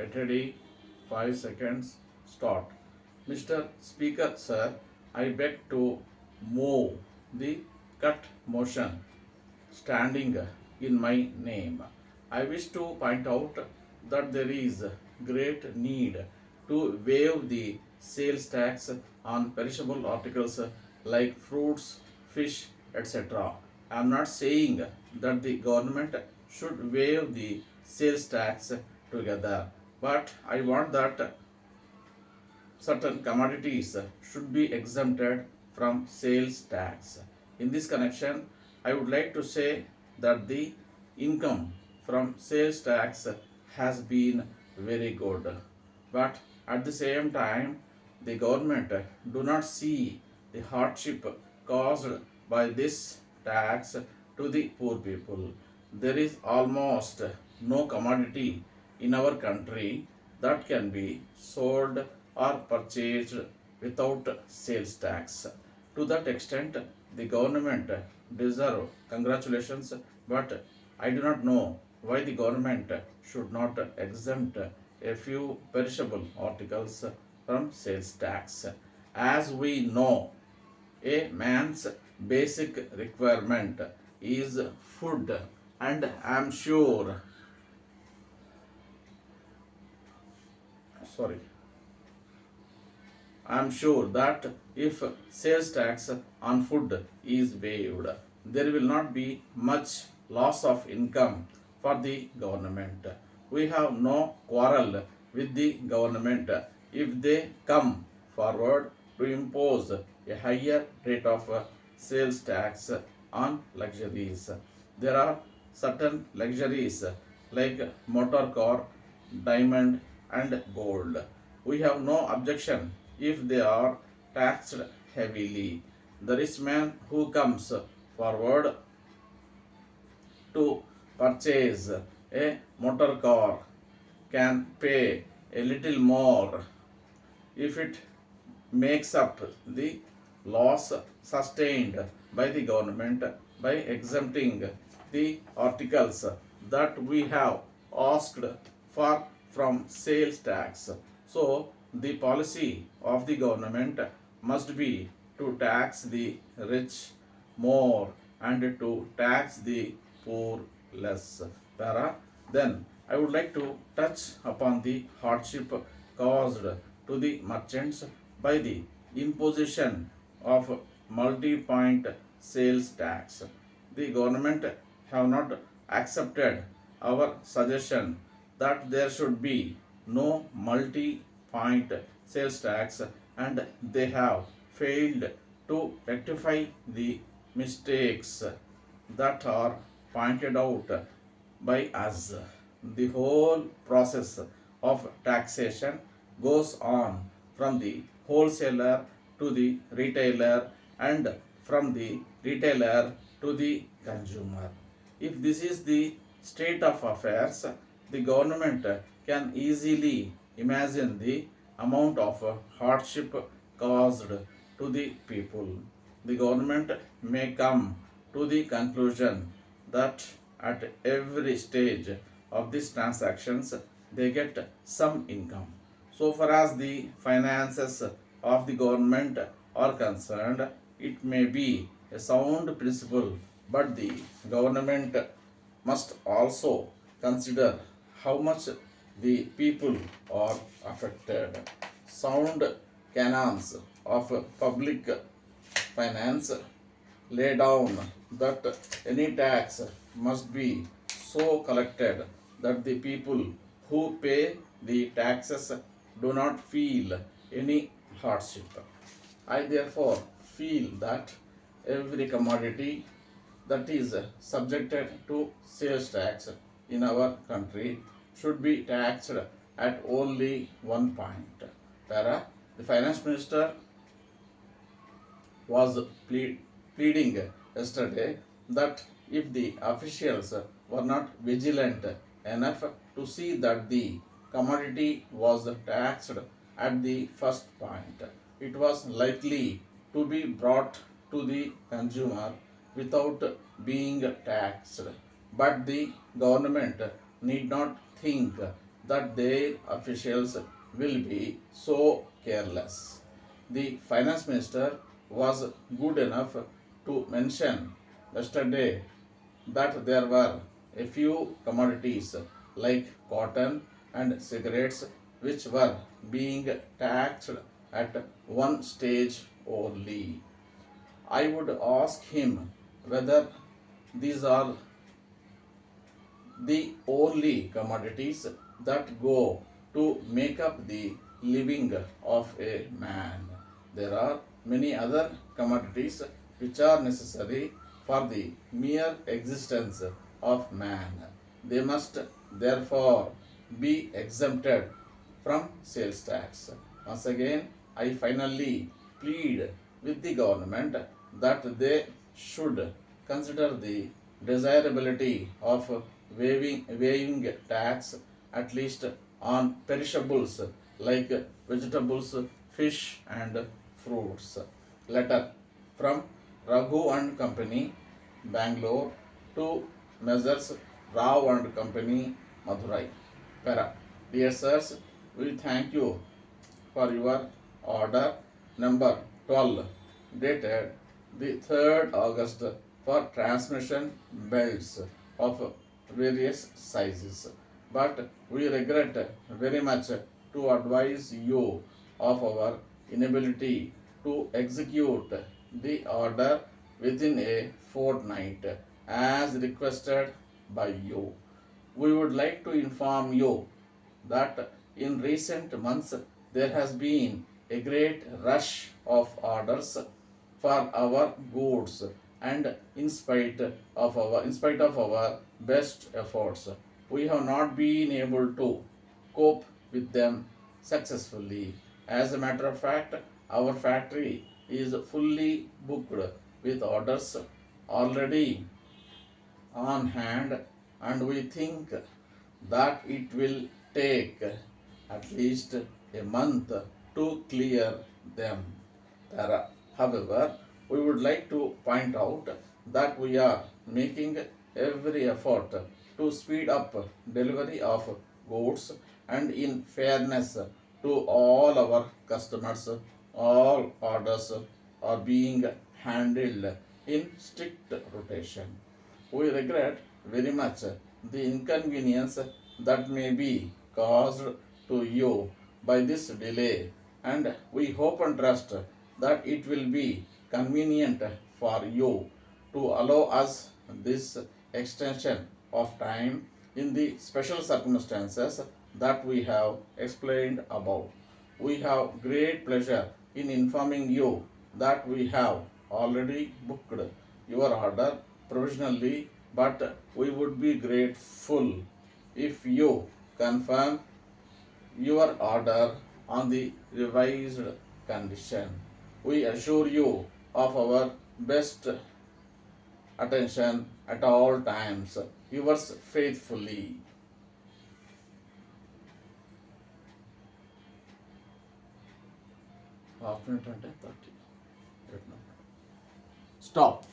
Get ready. 5 seconds. Start. Mr. Speaker, sir, I beg to move the cut motion standing in my name. I wish to point out that there is great need to waive the sales tax on perishable articles like fruits, fish, etc. I am not saying that the government should waive the sales tax together, but I want that certain commodities should be exempted from sales tax. In this connection, I would like to say that the income from sales tax has been very good. But at the same time, the government do not see the hardship caused by this tax to the poor people. There is almost no commodity in our country that can be sold or purchased without sales tax. To that extent, the government deserve congratulations, but I do not know why the government should not exempt a few perishable articles from sales tax. As we know, a man's basic requirement is food, and sorry, I am sure that if sales tax on food is waived, there will not be much loss of income for the government. We have no quarrel with the government if they come forward to impose a higher rate of sales tax on luxuries. There are certain luxuries like motor car, diamond, and gold. We have no objection if they are taxed heavily. The rich man who comes forward to purchase a motor car can pay a little more if it makes up the loss sustained by the government by exempting the articles that we have asked for from sales tax. So, the policy of the government must be to tax the rich more and to tax the poor less. Then I would like to touch upon the hardship caused to the merchants by the imposition of multi-point sales tax. The government have not accepted our suggestion that there should be no multi-point sales tax, and they have failed to rectify the mistakes that are pointed out by us. The whole process of taxation goes on from the wholesaler to the retailer and from the retailer to the consumer. If this is the state of affairs, the government can easily imagine the amount of hardship caused to the people. The government may come to the conclusion that at every stage of these transactions they get some income. So far as the finances of the government are concerned, it may be a sound principle, but the government must also consider how much the people are affected. Sound canons of public finance lay down that any tax must be so collected that the people who pay the taxes do not feel any hardship. I therefore feel that every commodity that is subjected to sales tax in our country should be taxed at only one point. The finance minister was pleading yesterday that if the officials were not vigilant enough to see that the commodity was taxed at the first point, it was likely to be brought to the consumer without being taxed. But the government need not think that their officials will be so careless. The finance minister was good enough to mention yesterday that there were a few commodities like cotton and cigarettes which were being taxed at one stage only. I would ask him whether these are the only commodities that go to make up the living of a man. There are many other commodities which are necessary for the mere existence of man. They must therefore be exempted from sales tax. Once again, I finally plead with the government that they should consider the desirability of waiving tax at least on perishables like vegetables, fish and fruits. Letter from Raghu and Company, Bangalore to Messrs. Rao and Company, Madurai. Para. Dear sirs, we thank you for your order number 12 dated the 3rd August for transmission belts of various sizes. But we regret very much to advise you of our inability to execute the order within a fortnight as requested by you. We would like to inform you that in recent months there has been a great rush of orders for our goods, and in spite of our best efforts we have not been able to cope with them successfully. As a matter of fact, our factory is fully booked with orders already on hand, and we think that it will take at least a month to clear them. However, we would like to point out that we are making every effort to speed up delivery of goods, and in fairness to all our customers, all orders are being handled in strict rotation. We regret very much the inconvenience that may be caused to you by this delay, and we hope and trust that it will be convenient for you to allow us this extension of time in the special circumstances that we have explained above. We have great pleasure in informing you that we have already booked your order provisionally, but we would be grateful if you confirm your order on the revised condition. We assure you of our best attention at all times. Yours faithfully. Half minute and 30. Stop.